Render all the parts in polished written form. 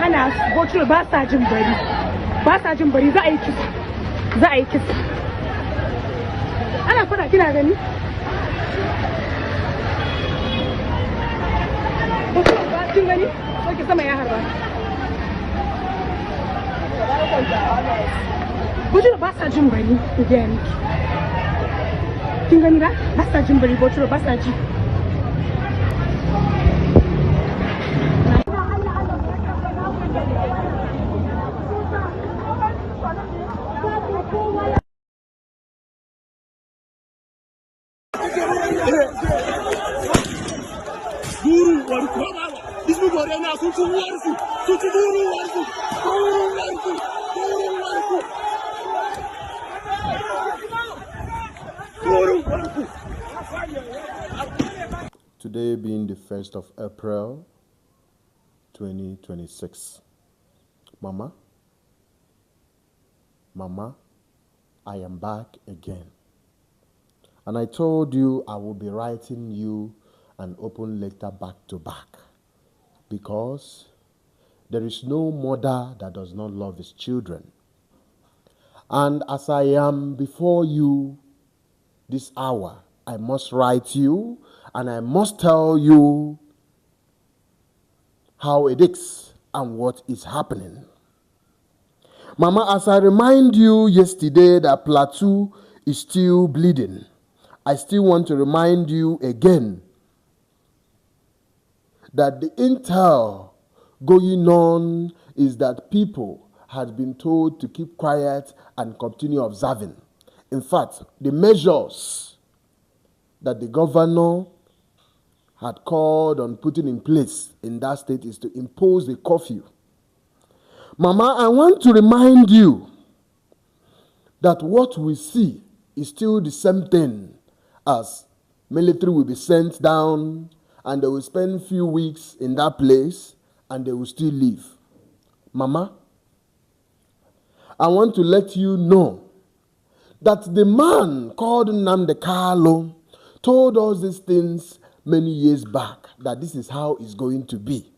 hana su bocin ba sa jin bari za a yi kisa ana fara kina gani kin gani soke sama ya harba bocin ba sa jin bari again kin gani ba sa jin bari bocin ba sa ji Today being the 1st of April 2026. Mama, I am back again. And I told you I will be writing you an open letter back to back. Because there is no mother that does not love his children. And as I am before you this hour, I must write you and I must tell you how it is and what is happening. Mama, as I remind you yesterday that Plateau is still bleeding, I still want to remind you again that the intel going on is that people had been told to keep quiet and continue observing. In fact, the measures that the governor had called on putting in place in that state is to impose a curfew. Mama, I want to remind you that what we see is still the same thing as military will be sent down and they will spend a few weeks in that place and they will still leave. Mama, I want to let you know that the man called Nnamdi Kanu told us these things many years back, that this is how it's going to be.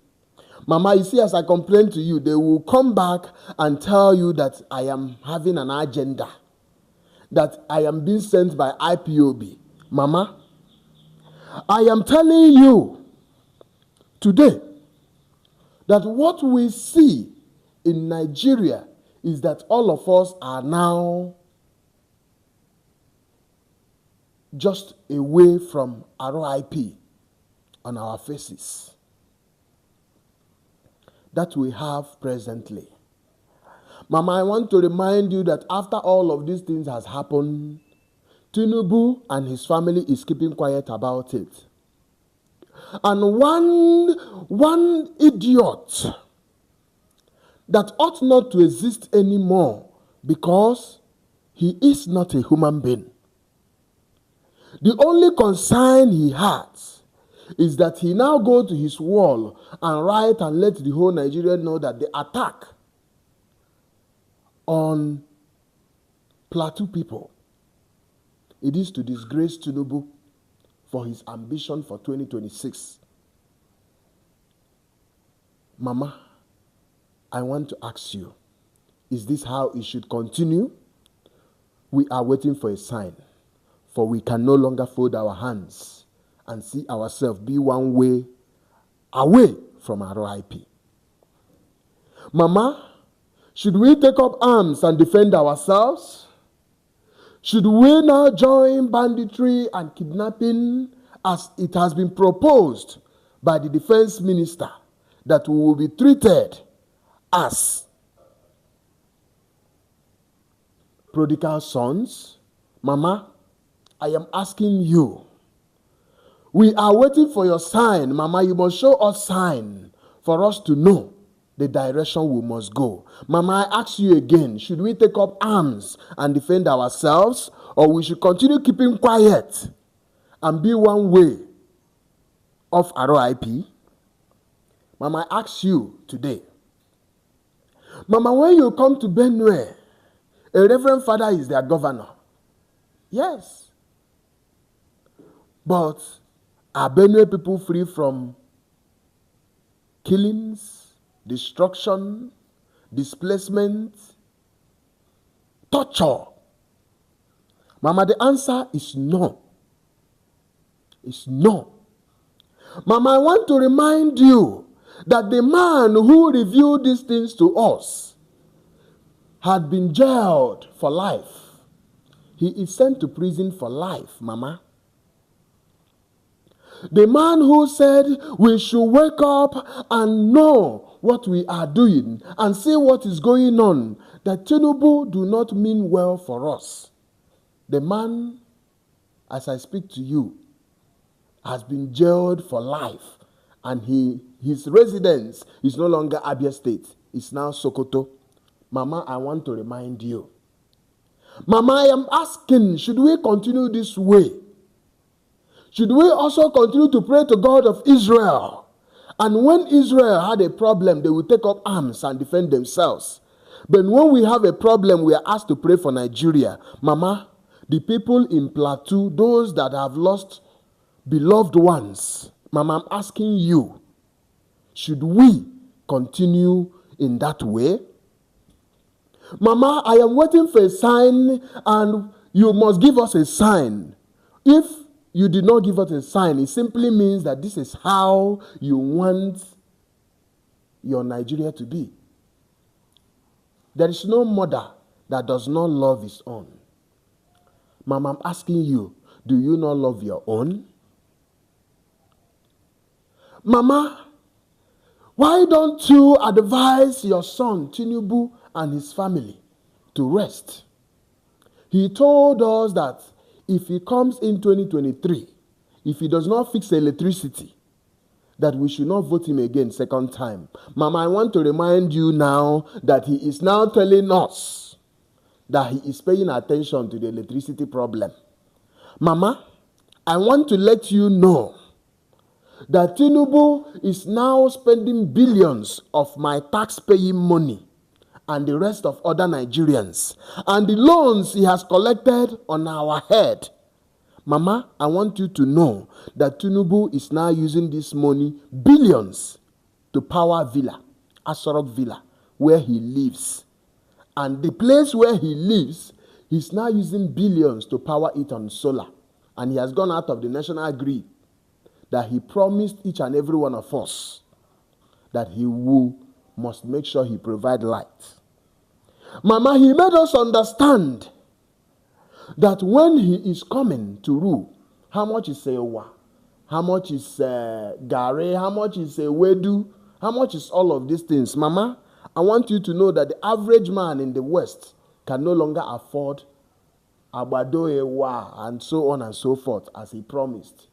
Mama, you see, as I complained to you, they will come back and tell you that I am having an agenda, that I am being sent by IPOB. Mama, I am telling you today that what we see in Nigeria is that all of us are now just away from RIP on our faces that we have presently. Mama, I want to remind you that after all of these things has happened, Tinubu and his family is keeping quiet about it. And one idiot that ought not to exist anymore because he is not a human being. The only concern he has is that he now go to his wall and write and let the whole Nigeria know that the attack on Plateau people, it is to disgrace Tinubu for his ambition for 2026. Mama, I want to ask you, is this how it should continue? We are waiting for a sign, for we can no longer fold our hands and see ourselves be one way away from our RIP. Mama, should we take up arms and defend ourselves? Should we now join banditry and kidnapping as it has been proposed by the defense minister, that we will be treated as prodigal sons? Mama, I am asking you. We are waiting for your sign. Mama, you must show us sign for us to know the direction we must go. Mama, I ask you again, should we take up arms and defend ourselves, or we should continue keeping quiet and be one way of RIP? Mama, I ask you today. Mama, when you come to Benue, a reverend father is their governor. Yes. But Are Benue people free from killings, destruction, displacement, torture? Mama, the answer is no. It's no. Mama, I want to remind you that the man who revealed these things to us had been jailed for life. He is sent to prison for life, Mama. The man who said we should wake up and know what we are doing and see what is going on, that Tinubu do not mean well for us. The man, as I speak to you, has been jailed for life, and his residence is no longer Abia State. It's now Sokoto. Mama, I want to remind you. Mama, I am asking, should we continue this way? Should we also continue to pray to God of Israel? And when Israel had a problem, they will take up arms and defend themselves. But when we have a problem, we are asked to pray for Nigeria. Mama, the people in Plateau, those that have lost beloved ones, Mama, I'm asking you, should we continue in that way? Mama, I am waiting for a sign, and you must give us a sign. If you did not give us a sign, it simply means that this is how you want your Nigeria to be. There is no mother that does not love his own. Mama, I'm asking you, do you not love your own? Mama, why don't you advise your son, Tinubu, and his family to rest? He told us that if he comes in 2023, if he does not fix electricity, that we should not vote him again second time. Mama, I want to remind you now that he is now telling us that he is paying attention to the electricity problem. Mama, I want to let you know that Tinubu is now spending billions of my tax-paying money and the rest of other Nigerians, and the loans he has collected on our head. Mama, I want you to know that Tinubu is now using this money, billions, to power Villa, Aso Rock Villa, where he lives. And the place where he lives, he's now using billions to power it on solar. And he has gone out of the national grid that he promised each and every one of us that he must make sure he provide light. Mama, he made us understand that when he is coming to rule, how much is Ewa, how much is Gare, how much is Wedu, how much is all of these things. Mama, I want you to know that the average man in the West can no longer afford Abado Ewa and so on and so forth as he promised.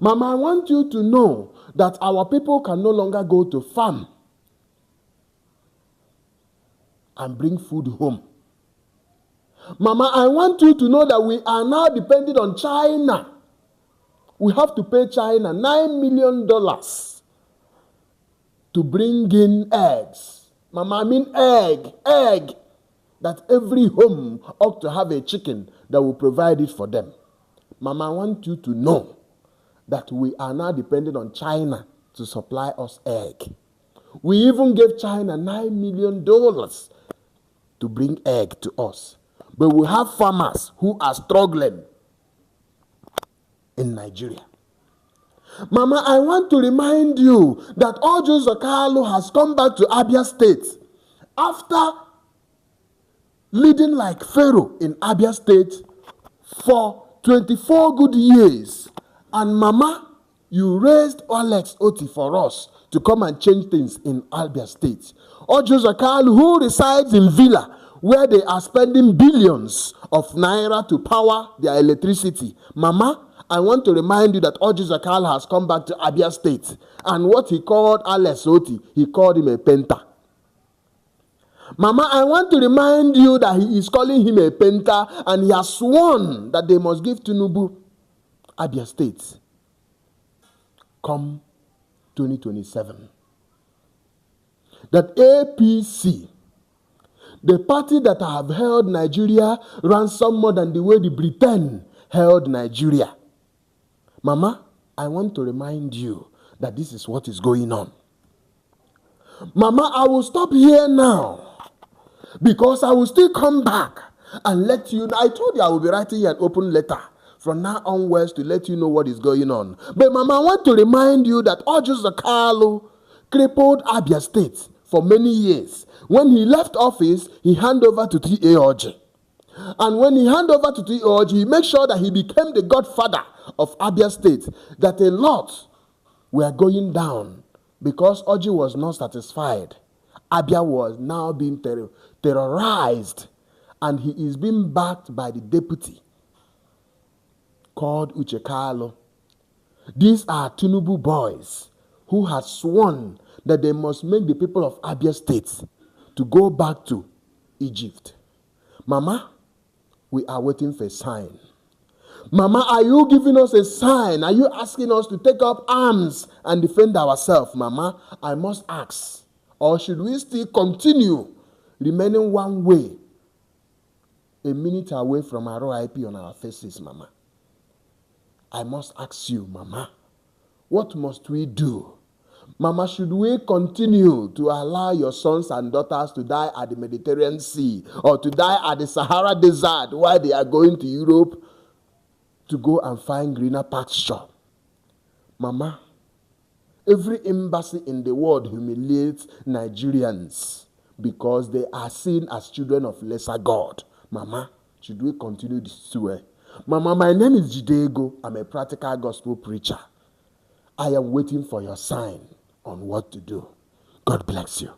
Mama, I want you to know that our people can no longer go to farm and bring food home. Mama, I want you to know that we are now dependent on China. We have to pay China $9 million to bring in eggs. Mama, I mean egg. That every home ought to have a chicken that will provide it for them. Mama, I want you to know that we are now dependent on China to supply us egg. We even gave China $9 million to bring egg to us. But we have farmers who are struggling in Nigeria. Mama, I want to remind you that Orji Uzor Kalu has come back to Abia State after leading like Pharaoh in Abia State for 24 good years. And Mama, you raised Alex Oti for us to come and change things in Abia State. Orji Uzor Kalu, who resides in Villa, where they are spending billions of naira to power their electricity. Mama, I want to remind you that Orji Uzor Kalu has come back to Abia State. And what he called Alex Oti, he called him a penta. Mama, I want to remind you that he is calling him a penta, and he has sworn that they must give Tinubu Abia State come 2027. That APC, the party that have held Nigeria ransom more than the way the Britain held Nigeria. Mama, I want to remind you that this is what is going on. Mama, I will stop here now because I will still come back and let you know. I told you I will be writing you an open letter from now onwards to let you know what is going on. But Mama, I want to remind you that Orji Zakalo crippled Abia State for many years. When he left office, he handed over to T.A. Orji. And when he handed over to T.A. Orji, he made sure that he became the godfather of Abia State, that a lot were going down because Orji was not satisfied. Abia was now being terrorized, and he is being backed by the deputy called Uche Kalu. These are Tinubu boys who have sworn that they must make the people of Abia State to go back to Egypt. Mama, we are waiting for a sign. Mama, are you giving us a sign? Are you asking us to take up arms and defend ourselves? Mama, I must ask. Or should we still continue remaining one way, a minute away from our RIP on our faces, Mama? I must ask you, Mama, what must we do? Mama, should we continue to allow your sons and daughters to die at the Mediterranean Sea or to die at the Sahara Desert while they are going to Europe to go and find greener pasture? Mama, every embassy in the world humiliates Nigerians because they are seen as children of lesser God. Mama, should we continue this way? Mama, my name is Jidego. I'm a practical gospel preacher. I am waiting for your sign on what to do. God bless you.